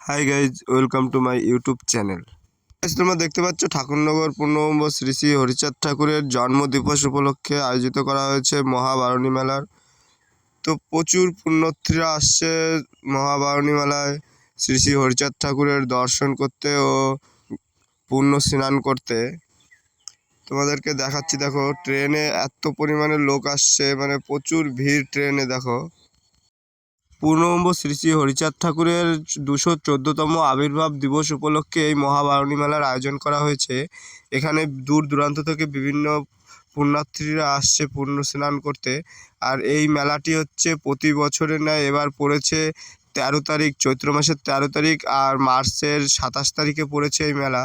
Hi guys, welcome to my YouTube channel. তোমরা দেখতে পাচ্ছ ঠাকুরনগর 15 শ্রী শ্রী হরিচাঁদ ঠাকুরের জন্মদিবস উপলক্ষে আয়োজিত করা হয়েছে মহাবারণী মেলার। তো প্রচুর পুণ্যার্থীরা আসছে মহাবারণী মেলায় শ্রী শ্রী হরিচাঁদ ঠাকুরের দর্শন করতে ও পুণ্য স্নান করতে। তোমাদেরকে দেখাচ্ছি, দেখো ট্রেনে এত পরিমাণে লোক আসছে, মানে প্রচুর ভিড় ট্রেনে। দেখো পূর্ণবঙ্গ শ্রী শ্রী হরিচাঁদ ঠাকুরের 214তম আবির্ভাব দিবস উপলক্ষে এই মহাবারণী মেলার আয়োজন করা হয়েছে। এখানে দূর দূরান্ত থেকে বিভিন্ন পুণ্যার্থীরা আসছে পুণ্য স্নান করতে। আর এই মেলাটি হচ্ছে প্রতি বছরের ন্যায় এবার পড়েছে 13 তারিখ, চৈত্র মাসের 13 তারিখ, আর মার্চের 27 তারিখে পড়েছে এই মেলা।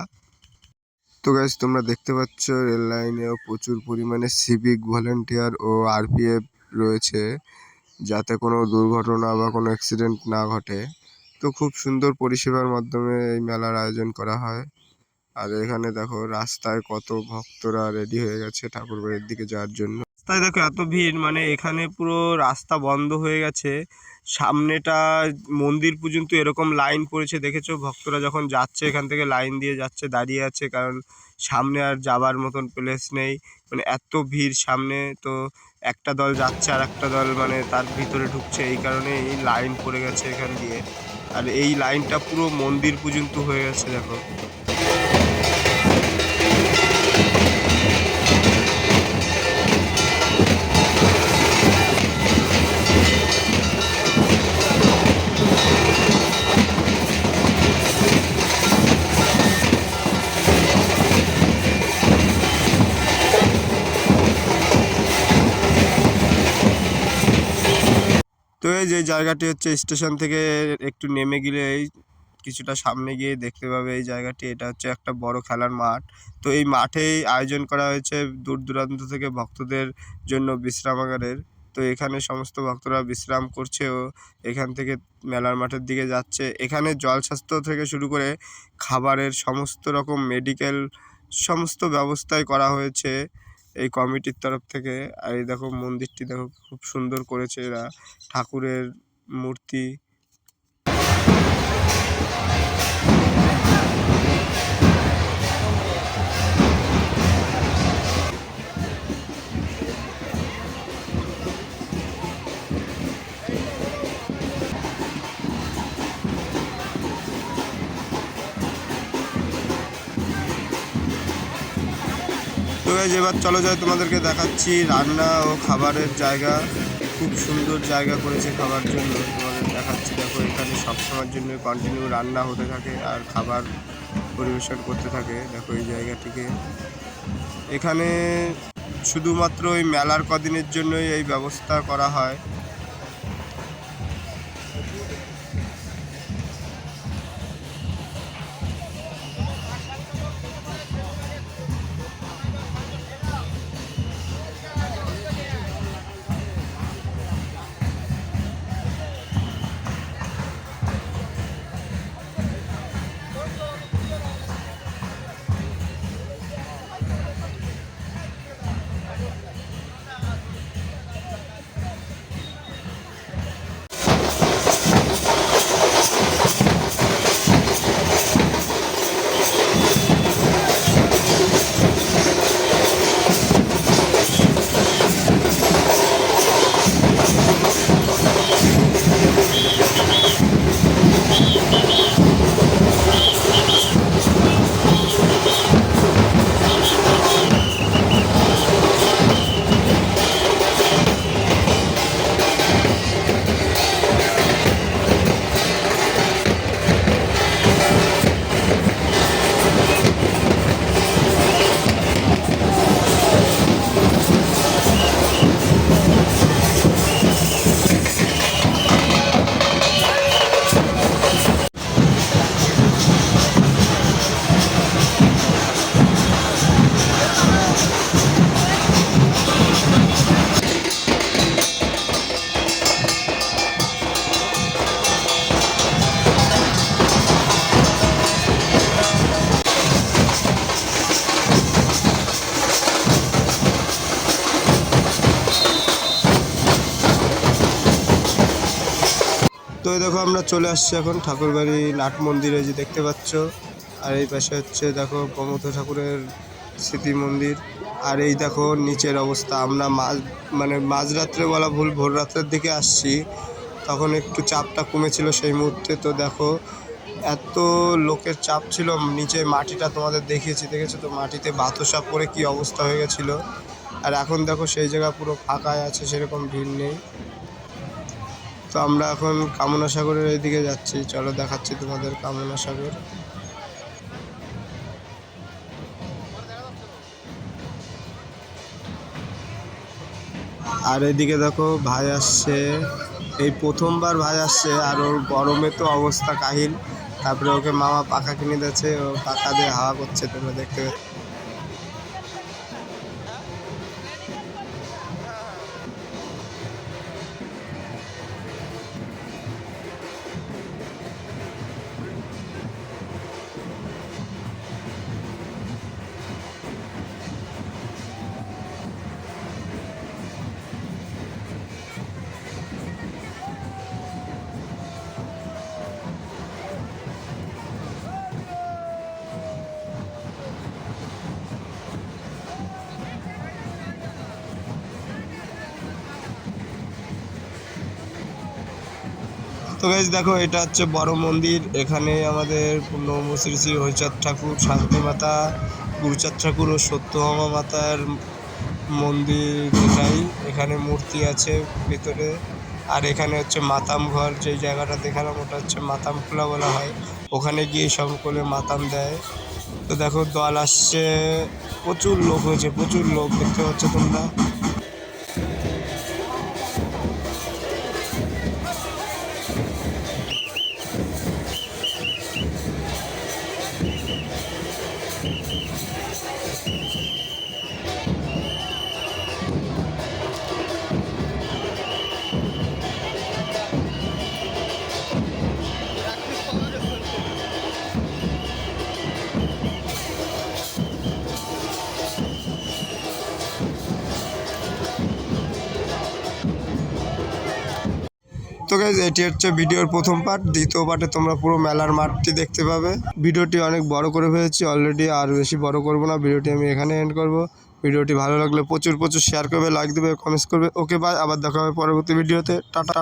তো গাইস, তোমরা দেখতে পাচ্ছ রেল লাইনেও প্রচুর পরিমাণে সিভিক ভলেন্টিয়ার ও আরপিএফ রয়েছে, যাতে কোনো দুর্ঘটনা বা কোনো অ্যাক্সিডেন্ট না ঘটে। তো খুব সুন্দর পরিষেবার মাধ্যমে এই মেলার আয়োজন করা হয়। আর এখানে দেখো রাস্তায় কত ভক্তরা রেডি হয়ে গেছে ঠাকুর বাড়ির দিকে যাওয়ার জন্য। রাস্তায় দেখো এত ভিড়, মানে এখানে পুরো রাস্তা বন্ধ হয়ে গেছে। সামনেটা মন্দির পর্যন্ত এরকম লাইন পড়েছে, দেখেছো? ভক্তরা যখন যাচ্ছে এখান থেকে লাইন দিয়ে যাচ্ছে, দাঁড়িয়ে আছে, কারণ সামনে আর যাবার মতন প্লেস নেই। মানে এত ভিড় সামনে। তো একটা দল যাচ্ছে আর একটা দল মানে তার ভিতরে ঢুকছে, এই কারণে এই লাইন পড়ে গেছে এখান দিয়ে। আর এই লাইনটা পুরো মন্দির পর্যন্ত হয়ে গেছে, দেখো। তো এই যে জায়গাটি হচ্ছে স্টেশন থেকে একটু নেমে গেলে কিছুটা সামনে গিয়ে দেখতে পাবে এই জায়গাটি। এটা হচ্ছে একটা বড় খেলার মাঠ। তো এই মাঠেই আয়োজন করা হয়েছে দূর দূরান্ত থেকে ভক্তদের জন্য বিশ্রামাগারের। তো এখানে সমস্ত ভক্তরা বিশ্রাম করছে ও এখান থেকে মেলার মাঠের দিকে যাচ্ছে। এখানে জলস্বাস্থ্য থেকে শুরু করে খাবারের সমস্ত রকম মেডিকেল সমস্ত ব্যবস্থাই করা হয়েছে এই কমিটির তরফ থেকে। আর এই দেখো মন্দিরটি, দেখো খুব সুন্দর করেছে এরা, ঠাকুরের মূর্তি। তো গাইস, এবার চলো যাই, তোমাদেরকে দেখাচ্ছি রান্না ও খাবারের জায়গা। খুব সুন্দর জায়গা করেছে খাবার জন্য, তোমাদের দেখাচ্ছি। দেখো এখানে সবসময়ের জন্য কন্টিনিউ রান্না হতে থাকে আর খাবার পরিবেশন করতে থাকে। দেখো এই জায়গাটিকে, এখানে শুধুমাত্র ওই মেলার কদিনের জন্যই এই ব্যবস্থা করা হয়। এই দেখো আমরা চলে আসছি এখন ঠাকুরবাড়ি নাট মন্দিরে, যে দেখতে পাচ্ছ। আর এই পাশে হচ্ছে দেখো প্রমথ ঠাকুরের স্মৃতি মন্দির। আর এই দেখো নিচের অবস্থা। আমরা মাঝরাত্রে বলা ভুল, ভোর রাত্রের দিকে আসছি, তখন একটু চাপটা কমেছিল সেই মুহূর্তে। তো দেখো এত লোকের চাপ ছিল, নিচে মাটিটা তোমাদের দেখেছো তো, মাটিতে বাতাসা পড়ে কি অবস্থা হয়ে গেছিলো। আর এখন দেখো সেই জায়গা পুরো ফাঁকায় আছে, সেরকম ভিড় নেই। তো আমরা এখন কামনা সাগরের এইদিকে যাচ্ছি, চলো দেখাচ্ছি তোমাদের কামনা সাগর। আর এদিকে দেখো ভাই আসছে, এই প্রথমবার ভাই আসছে। আর ওর গরমে তো অবস্থা কাহিল। তারপরে ওকে মামা পাখা কিনে দিয়েছে, ও পাখা দিয়ে হাওয়া করছে, তোমরা দেখতে পাচ্ছ। তো গাইস দেখো, এটা হচ্ছে বড় মন্দির। এখানে আমাদের পূর্ণব্রহ্ম শ্রী শ্রী হরিচাঁদ ঠাকুর, শান্তি মাতা, গুরুচাঁদ ঠাকুর ও সত্যভামা মাতার মন্দির এটাই। এখানে মূর্তি আছে ভিতরে। আর এখানে হচ্ছে মাতাম ঘর, যে জায়গাটা দেখালাম ওটা হচ্ছে মাতাম খোলা বলা হয়। ওখানে গিয়ে সকলে মাতাম দেয়। তো দেখো দল আসছে, প্রচুর লোক হয়েছে, প্রচুর লোক দেখতে পাচ্ছ তোমরা। তো গাইজ এটি হচ্ছে ভিডিওর প্রথম পার্ট। দ্বিতীয় পার্টে তোমরা পুরো মেলার মাঠটি দেখতে পাবে। ভিডিওটি অনেক বড় করে ফেলেছি অলরেডি, আর বেশি বড় করব না। ভিডিওটি আমি এখানে এন্ড করব। ভিডিওটি ভালো লাগলে প্রচুর শেয়ার করবে, লাইক দেবে, কমেন্টস করবে। ওকে বাই, আবার দেখা হবে পরবর্তী ভিডিওতে। টাটা।